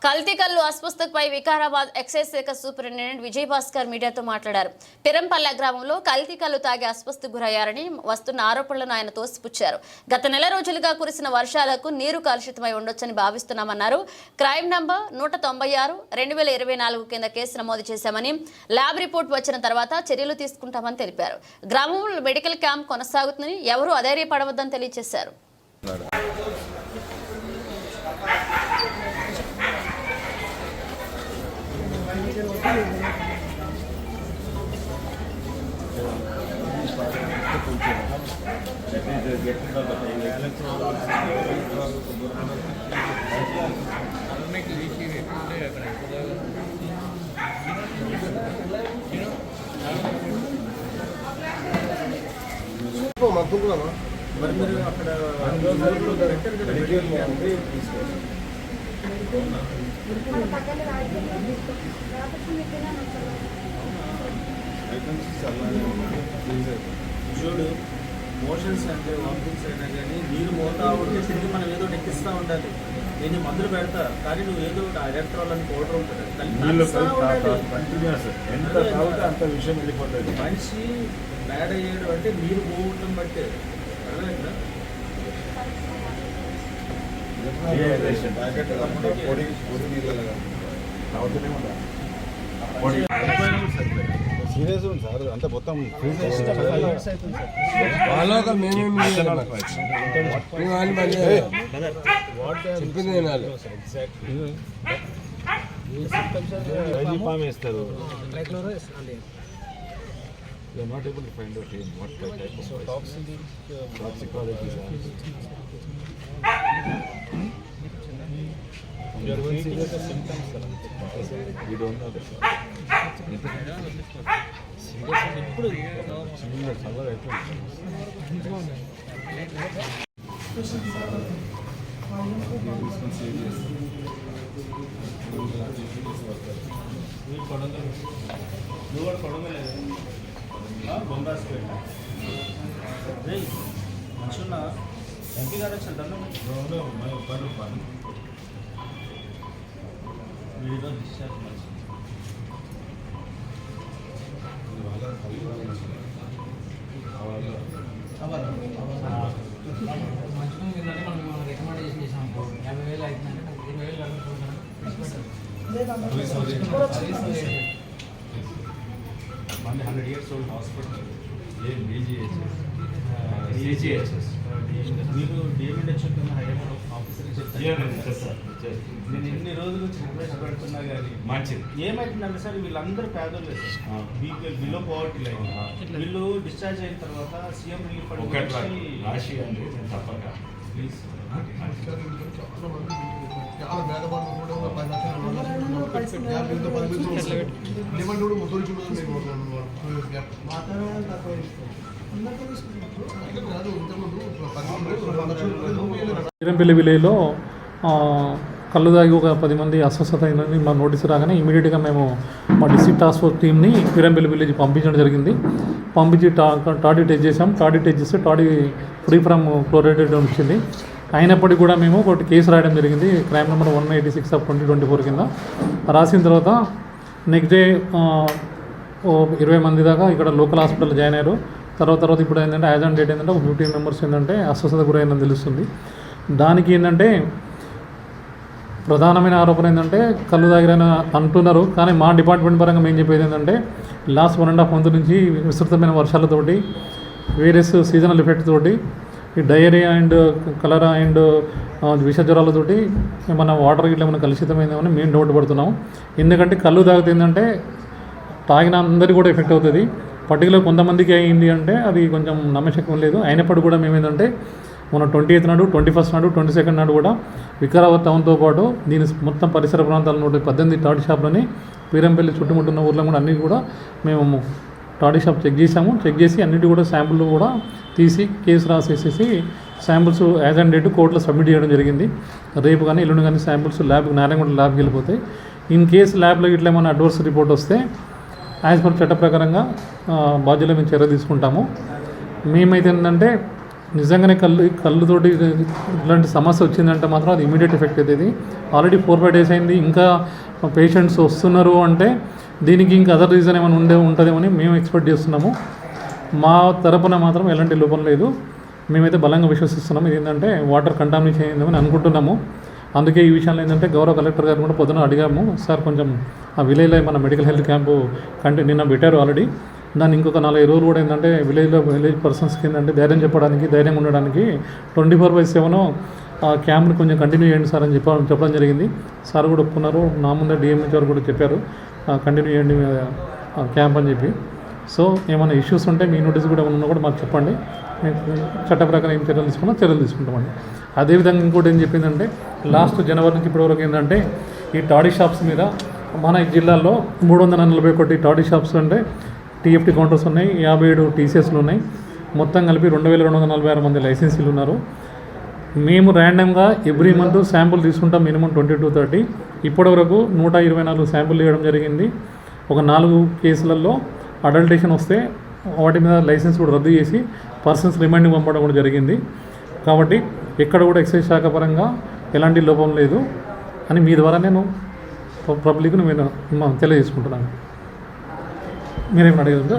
కల్తీ కల్లు అస్వస్థతపై వికారాబాద్ ఎక్సైజ్ శాఖ సూపరింటెండెంట్ విజయభాస్కర్ మీడియాతో మాట్లాడారు. పిరంపల్లె గ్రామంలో కల్తీ కల్లు తాగి అస్వస్థకు గురయ్యారని వస్తున్న ఆరోపణలను ఆయన తోసిపుచ్చారు. గత నెల రోజులుగా కురిసిన వర్షాలకు నీరు కలుషితమై ఉండొచ్చని భావిస్తున్నామన్నారు. క్రైమ్ నంబర్ 196/2024 కింద కేసు నమోదు చేశామని, ల్యాబ్ రిపోర్ట్ వచ్చిన తర్వాత చర్యలు తీసుకుంటామని తెలిపారు. గ్రామంలో మెడికల్ క్యాంప్ కొనసాగుతుందని, ఎవరూ అధైర్యపడవద్దని తెలియజేశారు. మరి మీరు అక్కడ చూడు, మోషన్స్ అంటే వామిటింగ్స్ అయినా కానీ నీరు మోతా ఉంటే తిరిగి మనం ఏదో ఎక్కిస్తూ ఉండాలి. నేను మందులు పెడతా, కానీ నువ్వు ఏదో ఎలక్ట్రాల్ అని పౌడర్ ఉంటుంది, అంత విషయం వెళ్ళిపోతుంది. మనిషి బ్యాడ్ అయ్యేయడం అంటే నీరు పోవటం బట్టే. అర్థమైందా? సీరియస్ ఉంది సార్, అంత మొత్తం ఇస్తారు. You're not able to find out in what type of toxicology. You are going to see the symptoms. You don't know that. ఇప్పుడు చాలా మంచిగా ఎంపీ గారు వచ్చారు. వీడియో డిశ్చార్జ్ మంచి రికమెండేషన్ చేసాం. 50,000 అవుతుందంటే 20,000 100 years old hospital. CGHS. మీరు డిఎంఎన్హెచ్ఓ కింద హైయర్ ఆఫీసర్ చెప్తారు. నేను ఎన్ని రోజులు పెడుతున్నా కానీ మంచిది. ఏమైతుందంటే సార్, వీళ్ళందరూ పేదోళ్ళు బిలో పోవర్టీ లైన్. వీళ్ళు డిశ్చార్జ్ అయిన తర్వాత సీఎం రిలీఫ్ ఫండ్ రాశి అండి, నేను తప్పక ప్లీజ్. చాలా పేదవాళ్ళు కూడా 10 లక్షలు 50 నిబంధనలు మొదలు వీరంపల్లి విలేజ్లో కళ్ళు తాగి ఒక 10 మంది అస్వస్థత అయిందని మా నోటీసు రాగానే ఇమీడియట్గా మేము మా డిస్ట్రిక్ట్ టాస్క్ ఫోర్స్ టీమ్ని వీరంపల్లి విలేజ్ పంపించడం జరిగింది. పంపించి టాడీ టెస్ట్ చేసాం. టాడీ టెస్ట్ చేస్తే టాడీ ఫ్రీ ఫ్రమ్ క్లోరైడెడ్ వచ్చింది. అయినప్పటికీ కూడా మేము ఒకటి కేసు రాయడం జరిగింది. క్రైమ్ నెంబర్ 186/2024 కింద రాసిన తర్వాత నెక్స్ట్ డే 20 మంది దాకా ఇక్కడ లోకల్ హాస్పిటల్ జాయిన్ అయ్యారు. తర్వాత ఇప్పుడు ఏంటంటే యాజ్ ఆన్ డేట్ ఏంటంటే 15 మెంబర్స్ ఏంటంటే అస్వస్థత గురైందని తెలుస్తుంది. దానికి ఏంటంటే ప్రధానమైన ఆరోపణ ఏంటంటే కళ్ళు తాగిరని అంటున్నారు. కానీ మా డిపార్ట్మెంట్ పరంగా మేము చెప్పేది ఏంటంటే లాస్ట్ 1.5 మంత్ నుంచి విస్తృతమైన వర్షాలతోటి, వేరియస్ సీజనల్ ఎఫెక్ట్ తోటి, ఈ డయేరియా అండ్ కలరా అండ్ విష జ్వరాలతోటి ఏమన్నా వాటర్ గిట్ల ఏమైనా కలుషితమైందేమని మేము డౌట్ పడుతున్నాం. ఎందుకంటే కళ్ళు తాగితే ఏంటంటే తాగిన అందరికీ కూడా ఎఫెక్ట్ అవుతుంది. పర్టికులర్ కొంతమందికి అయింది అంటే అది కొంచెం నమ్మశక్యం లేదు. అయినప్పటికీ కూడా మేము ఏంటంటే మన 28th నాడు, 21st నాడు, 22nd నాడు కూడా వికారాబాద్ టౌన్తో పాటు దీని మొత్తం పరిసర ప్రాంతాల నుండి 18 టాడీ షాప్లని, వీరంపల్లి చుట్టుముట్టున్న ఊర్లో కూడా అన్నీ కూడా మేము టాడీ షాప్ చెక్ చేసాము. చెక్ చేసి అన్నిటి కూడా శాంపుల్ కూడా తీసి కేసు రాసేసేసి శాంపుల్స్ యాజ్ అండ్ డేట్ కోర్టులో సబ్మిట్ చేయడం జరిగింది. రేపు కానీ ఎల్లుండి కానీ శాంపుల్స్ ల్యాబ్ నారాయణగూడ ల్యాబ్కి వెళ్ళిపోతాయి. ఇన్ కేసు ల్యాబ్లో ఇట్లా ఏమైనా అడ్వర్స్ రిపోర్ట్ వస్తే యాజ్ పర్ చట్ట ప్రకారంగా బాధ్యులు మేము చర్య తీసుకుంటాము. మేమైతే ఏంటంటే నిజంగానే కళ్ళుతోటి ఇలాంటి సమస్య వచ్చిందంటే మాత్రం అది ఇమీడియట్ ఎఫెక్ట్ అవుతుంది. ఆల్రెడీ 4-5 days అయింది, ఇంకా పేషెంట్స్ వస్తున్నారు అంటే దీనికి ఇంకా అదర్ రీజన్ ఏమైనా ఉంటుందేమని మేము ఎక్స్పెక్ట్ చేస్తున్నాము. మా తరపున మాత్రం ఎలాంటి లోపం లేదు. మేమైతే బలంగా విశ్వసిస్తున్నాము. ఇది ఏంటంటే వాటర్ కంటామినేషన్ అయిందని అనుకుంటున్నాము. అందుకే ఈ విషయంలో ఏంటంటే గౌరవ కలెక్టర్ గారు కూడా పొద్దున అడిగాము, సార్ కొంచెం ఆ విలేజ్లో మన మెడికల్ హెల్త్ క్యాంపు నిన్న పెట్టారు ఆల్రెడీ. దాన్ని ఇంకొక 4-5 రోజులు కూడా ఏంటంటే విలేజ్ పర్సన్స్కి ఏంటంటే ధైర్యం చెప్పడానికి, ధైర్యంగా ఉండడానికి 24/7 ఆ క్యాంప్ని కొంచెం కంటిన్యూ చేయండి సార్ అని చెప్పడం జరిగింది. సార్ కూడా ఒప్పుకున్నారు. నా ముందే డిఎంహెచ్ గారు కూడా చెప్పారు కంటిన్యూ చేయండి క్యాంప్ అని చెప్పి. సో ఏమైనా ఇష్యూస్ ఉంటే మీ నోటీస్ కూడా ఉన్నా కూడా మాకు చెప్పండి, చట్ట ప్రకారం ఏం చర్యలు తీసుకుంటామండి. అదేవిధంగా ఇంకోటి ఏం చెప్పిందంటే లాస్ట్ జనవరి నుంచి ఇప్పటివరకు ఏంటంటే ఈ టాడీ షాప్స్ మీద మన ఈ జిల్లాలో 341 టాడీ షాప్స్ అంటే టీఎఫ్టీ కౌంటర్స్ ఉన్నాయి, 57 టీసీఎస్లు ఉన్నాయి. మొత్తం కలిపి 2246 మంది లైసెన్సీలు ఉన్నారు. మేము ర్యాండమ్గా ఎవ్రీ మంత్ శాంపుల్ తీసుకుంటాం, మినిమం 20-30. ఇప్పటివరకు 124 శాంపుల్ ఇవ్వడం జరిగింది. ఒక 4 కేసులలో అడల్టేషన్ వస్తే వాటి మీద లైసెన్స్ కూడా రద్దు చేసి పర్సన్స్ రిమైండింగ్ పంపడం కూడా జరిగింది. కాబట్టి ఎక్కడ కూడా ఎక్సైజ్ శాఖ పరంగా ఎలాంటి లోపం లేదు అని మీ ద్వారా నేను పబ్లిక్ను నేను తెలియజేసుకుంటున్నాను. మీరేమైనా అడిగారు?